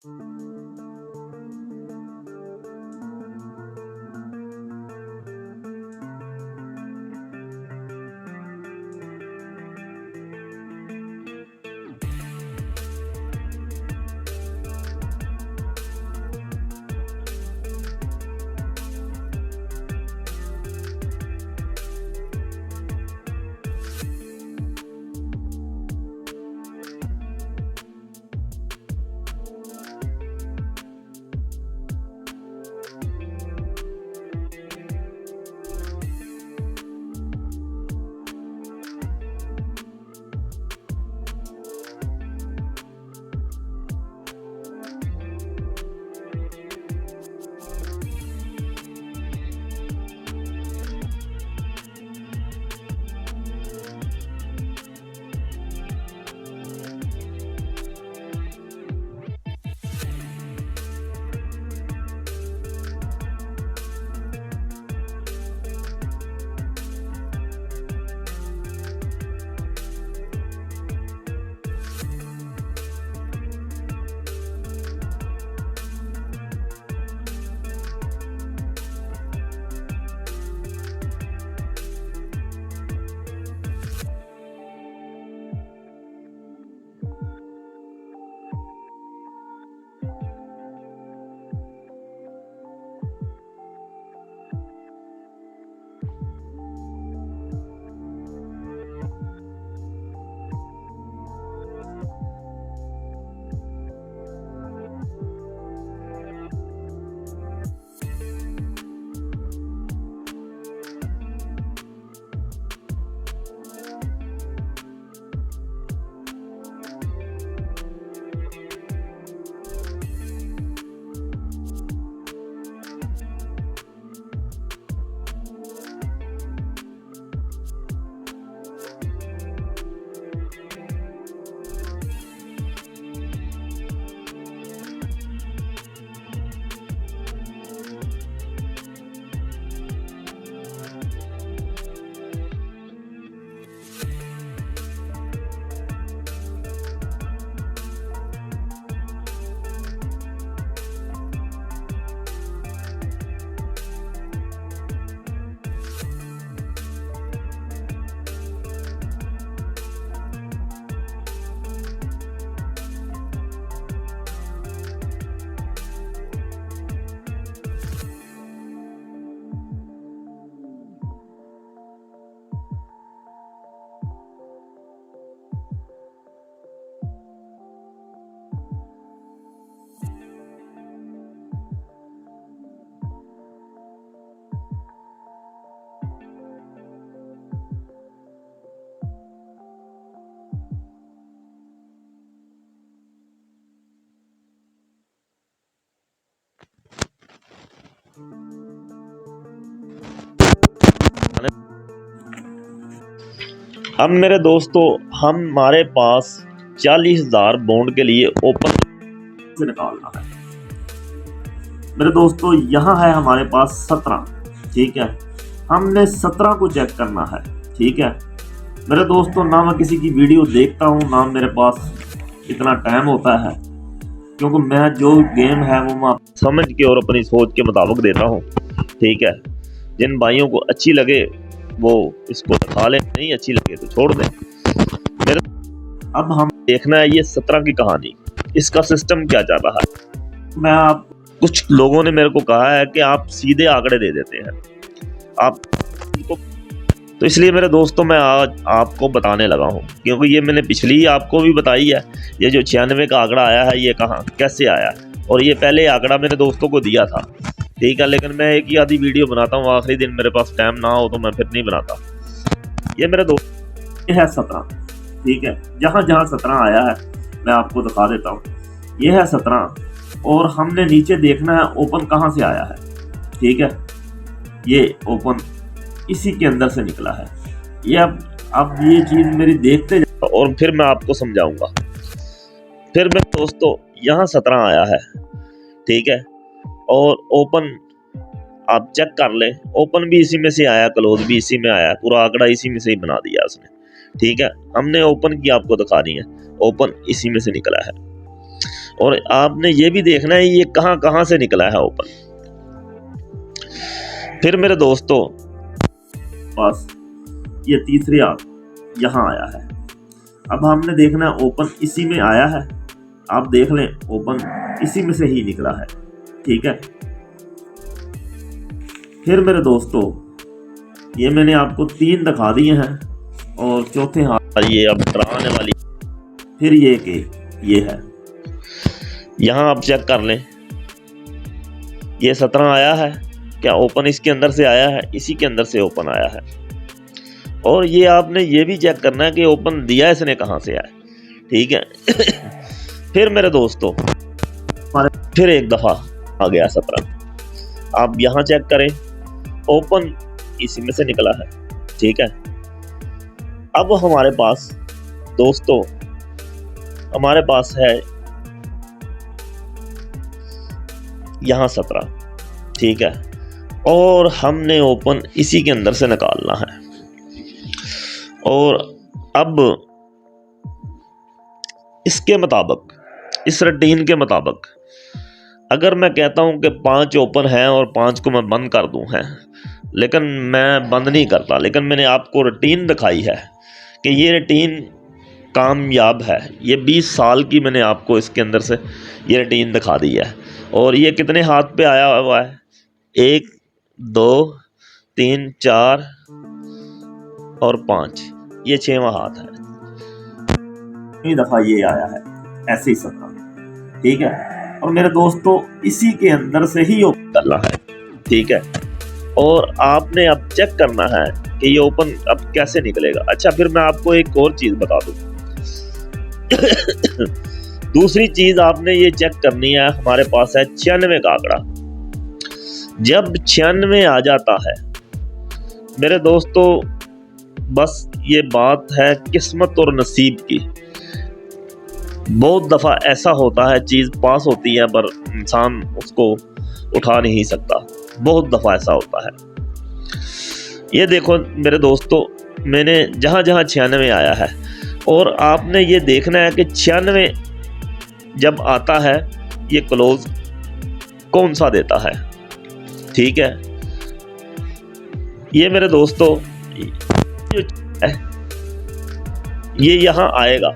अब मेरे दोस्तों हमारे पास 40,000 बॉन्ड के लिए ओपन से निकालना है। मेरे दोस्तों यहाँ है हमारे पास 17, ठीक है। हमने 17 को चेक करना है, ठीक है। मेरे दोस्तों ना मैं किसी की वीडियो देखता हूँ ना मेरे पास इतना टाइम होता है, क्योंकि मैं जो गेम है वो मैं समझ के और अपनी सोच के मुताबिक देता हूँ, ठीक है। जिन भाइयों को अच्छी लगे वो इसको दिखा लें, नहीं अच्छी लगे तो छोड़ दें। मेरे अब हम देखना है ये 17 की कहानी, इसका सिस्टम क्या चल रहा है। मैं आप कुछ लोगों ने मेरे को कहा है कि आप सीधे आंकड़े दे देते हैं आप, तो इसलिए मेरे दोस्तों मैं आज आपको बताने लगा हूँ, क्योंकि ये मैंने पिछली आपको भी बताई है। ये जो 96 का आंकड़ा आया है ये कहाँ कैसे आया, और ये पहले आंकड़ा मेरे दोस्तों को दिया था, ठीक है। लेकिन मैं एक ही आधी वीडियो बनाता हूँ, आखिरी दिन मेरे पास टाइम ना हो तो मैं फिर नहीं बनाता। ये मेरे दोस्त ये है 17, ठीक है। जहाँ जहाँ 17 आया है मैं आपको दिखा देता हूँ। ये है 17 और हमने नीचे देखना है ओपन कहाँ से आया है, ठीक है। ये ओपन इसी के अंदर से निकला है। ये अब ये चीज़ मेरी देखते और फिर मैं आपको समझाऊंगा। फिर मेरे दोस्तों यहाँ 17 आया है, ठीक है। और ओपन आप चेक कर लें, ओपन भी इसी में से आया, क्लोज भी इसी में आया, पूरा आंकड़ा इसी में से ही बना दिया उसने, ठीक है। हमने ओपन की आपको दिखानी है, ओपन इसी में से निकला है। और आपने ये भी देखना है ये कहाँ कहाँ से निकला है ओपन। फिर मेरे दोस्तों बस ये तीसरी आग यहाँ आया है। अब हमने देखना है ओपन इसी में आया है, आप देख लें ओपन इसी में से ही निकला है, ठीक है। फिर मेरे दोस्तों ये मैंने आपको 3 दिखा दिए हैं और चौथे हाथ ये अब डराने वाली फिर ये कि ये है। यहाँ आप चेक कर लें ये 17 आया है, क्या ओपन इसके अंदर से आया है? इसी के अंदर से ओपन आया है। और ये आपने ये भी चेक करना है कि ओपन दिया इसने कहाँ से आया, ठीक है। फिर मेरे दोस्तों फिर एक दफ़ा आ गया 17, आप यहाँ चेक करें ओपन इसी में से निकला है, ठीक है। अब हमारे पास दोस्तों हमारे पास है यहाँ 17, ठीक है। और हमने ओपन इसी के अंदर से निकालना है। और अब इसके मुताबिक इस रूटीन के मुताबिक अगर मैं कहता हूं कि 5 ओपन हैं और 5 को मैं बंद कर दूं हैं, लेकिन मैं बंद नहीं करता, लेकिन मैंने आपको रूटीन दिखाई है कि ये रूटीन कामयाब है। ये 20 साल की मैंने आपको इसके अंदर से ये रूटीन दिखा दी है। और ये कितने हाथ पे आया हुआ है? 1 2 3 4 और 5, ये 6वां हाथ है। इतनी दफ़ा ये आया है ऐसे ही 17, ठीक है। और मेरे दोस्तों इसी के अंदर से ही ओपन करना है, ठीक है। और आपने अब चेक करना है कि ये ओपन अब कैसे निकलेगा। अच्छा फिर मैं आपको एक और चीज़ बता दूं। दूसरी चीज़ आपने ये चेक करनी है, हमारे पास है 96 का आंकड़ा। जब 96 आ जाता है मेरे दोस्तों बस ये बात है किस्मत और नसीब की। बहुत दफ़ा ऐसा होता है चीज़ पास होती है पर इंसान उसको उठा नहीं सकता, बहुत दफ़ा ऐसा होता है। ये देखो मेरे दोस्तों मैंने जहाँ जहाँ 96 आया है, और आपने ये देखना है कि 96 जब आता है ये क्लोज कौन सा देता है, ठीक है। ये मेरे दोस्तों ये यहाँ आएगा।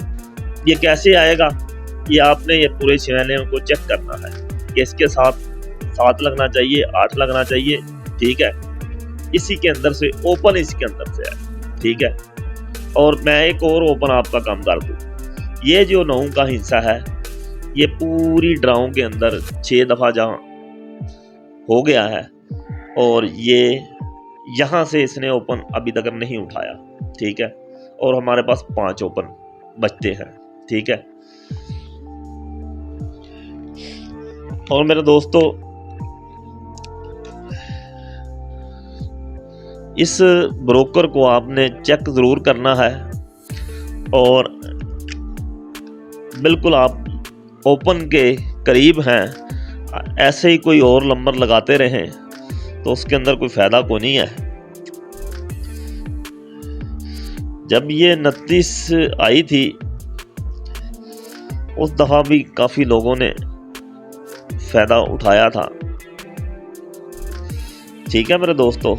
ये कैसे आएगा? ये आपने ये पूरे 96 को चेक करना है कि इसके साथ 7 लगना चाहिए, 8 लगना चाहिए, ठीक है। इसी के अंदर से ओपन इसके अंदर से है, ठीक है। और मैं एक और ओपन आपका काम कर दूं। ये जो 9 का हिस्सा है ये पूरी ड्राउ के अंदर 6 दफ़ा जहाँ हो गया है, और ये यहाँ से इसने ओपन अभी तक नहीं उठाया, ठीक है। और हमारे पास 5 ओपन बचते हैं, ठीक है। और मेरे दोस्तों इस ब्रोकर को आपने चेक ज़रूर करना है, और बिल्कुल आप ओपन के करीब हैं, ऐसे ही कोई और नंबर लगाते रहें तो उसके अंदर कोई फ़ायदा को नहीं है। जब ये 29 आई थी उस दफ़ा भी काफ़ी लोगों ने फ़ायदा उठाया था, ठीक है मेरे दोस्तों।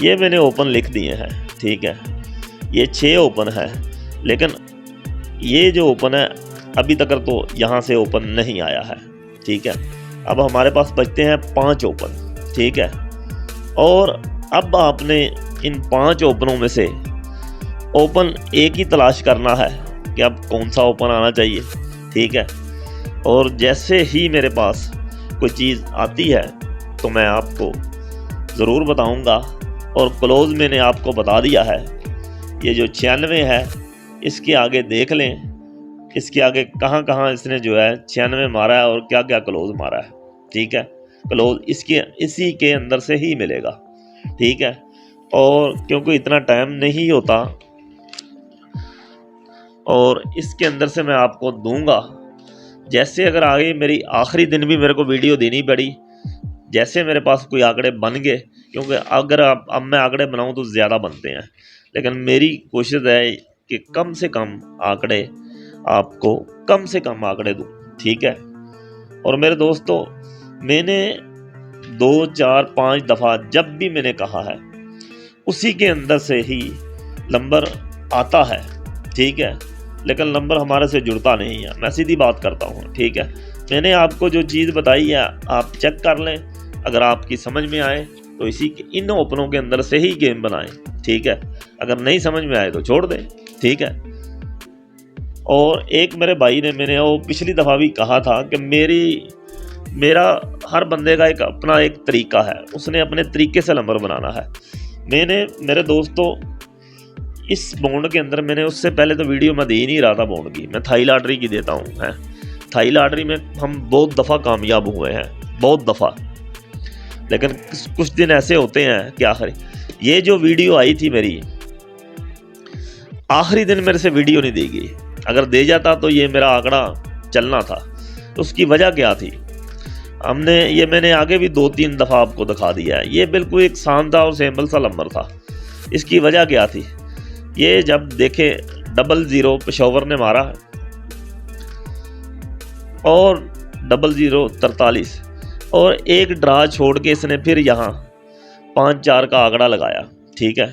ये मैंने ओपन लिख दिए हैं, ठीक है। ये 6 ओपन है, लेकिन ये जो ओपन है अभी तक तो यहाँ से ओपन नहीं आया है, ठीक है। अब हमारे पास बचते हैं 5 ओपन, ठीक है। और अब आपने इन 5 ओपनों में से ओपन एक ही तलाश करना है कि अब कौन सा ओपन आना चाहिए, ठीक है। और जैसे ही मेरे पास कोई चीज़ आती है तो मैं आपको ज़रूर बताऊंगा। और क्लोज मैंने आपको बता दिया है। ये जो 96 है इसके आगे देख लें, इसके आगे कहाँ कहाँ इसने जो है 96 मारा है और क्या क्या क्लोज मारा है, ठीक है। क्लोज इसी के अंदर से ही मिलेगा, ठीक है। और क्योंकि इतना टाइम नहीं होता और इसके अंदर से मैं आपको दूंगा। जैसे अगर आगे मेरी आखिरी दिन भी मेरे को वीडियो देनी पड़ी, जैसे मेरे पास कोई आंकड़े बन गए, क्योंकि अगर अब मैं आंकड़े बनाऊं तो ज़्यादा बनते हैं, लेकिन मेरी कोशिश है कि कम से कम आंकड़े आपको कम से कम आंकड़े दूं, ठीक है। और मेरे दोस्तों, मैंने 2, 4, 5 दफ़ा जब भी मैंने कहा है उसी के अंदर से ही नंबर आता है, ठीक है, लेकिन नंबर हमारे से जुड़ता नहीं है। मैं सीधी बात करता हूँ, ठीक है। मैंने आपको जो चीज़ बताई है आप चेक कर लें, अगर आपकी समझ में आए तो इन ओपनों के अंदर से ही गेम बनाएं, ठीक है। अगर नहीं समझ में आए तो छोड़ दें, ठीक है। और एक मेरे भाई ने, मैंने वो पिछली दफ़ा भी कहा था कि मेरा हर बंदे का एक अपना एक तरीका है, उसने अपने तरीके से नंबर बनाना है। मेरे दोस्तों, इस बॉन्ड के अंदर मैंने उससे पहले तो वीडियो में दे ही नहीं रहा था बॉन्ड की, मैं थाई लॉटरी की देता हूँ है। थाई लॉटरी में हम बहुत दफ़ा कामयाब हुए हैं, बहुत दफ़ा, लेकिन कुछ दिन ऐसे होते हैं कि आखिरी ये जो वीडियो आई थी मेरी, आखिरी दिन मेरे से वीडियो नहीं दी गई। अगर दे जाता तो ये मेरा आंकड़ा चलना था। तो उसकी वजह क्या थी, मैंने आगे भी 2-3 दफ़ा आपको दिखा दिया है। ये बिल्कुल एक शानदार और सिंपल सा नंबर था। इसकी वजह क्या थी, ये जब देखे 00 पेशावर ने मारा और 00 43 और एक ड्रा छोड़ के इसने फिर यहाँ 5-4 का आंकड़ा लगाया, ठीक है।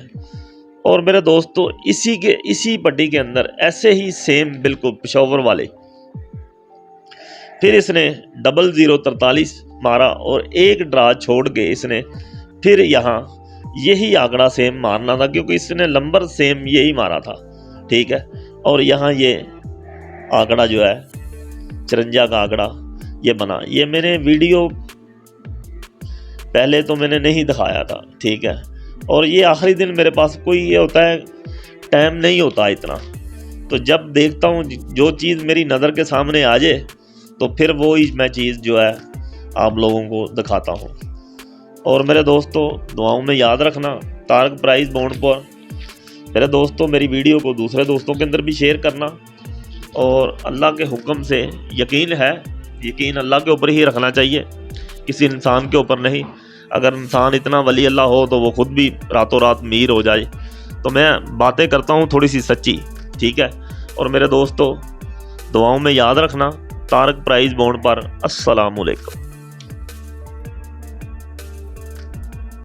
और मेरे दोस्तों, इसी पट्टी के अंदर ऐसे ही सेम बिल्कुल पेशावर वाले फिर इसने 00 43 मारा और एक ड्रा छोड़ के इसने फिर यहाँ यही आंकड़ा सेम मारना था, क्योंकि इसने नंबर सेम यही मारा था, ठीक है। और यहाँ ये आंकड़ा जो है 54 का आंकड़ा ये बना। ये मैंने वीडियो पहले तो मैंने नहीं दिखाया था, ठीक है। और ये आखिरी दिन मेरे पास कोई ये होता है, टाइम नहीं होता इतना, तो जब देखता हूँ जो चीज़ मेरी नज़र के सामने आ जाए तो फिर वो ही मैं चीज़ जो है आप लोगों को दिखाता हूँ। और मेरे दोस्तों, दुआओं में याद रखना तारक प्राइज़ बॉन्ड पर। मेरे दोस्तों, मेरी वीडियो को दूसरे दोस्तों के अंदर भी शेयर करना, और अल्लाह के हुक्म से यकीन अल्लाह के ऊपर ही रखना चाहिए, किसी इंसान के ऊपर नहीं। अगर इंसान इतना वली अल्लाह हो तो वो खुद भी रातों रात मीर हो जाए। तो मैं बातें करता हूँ थोड़ी सी सच्ची, ठीक है। और मेरे दोस्तों, दुआओं में याद रखना तारक प्राइज़ बॉन्ड पर। अस्सलाम वालेकुम।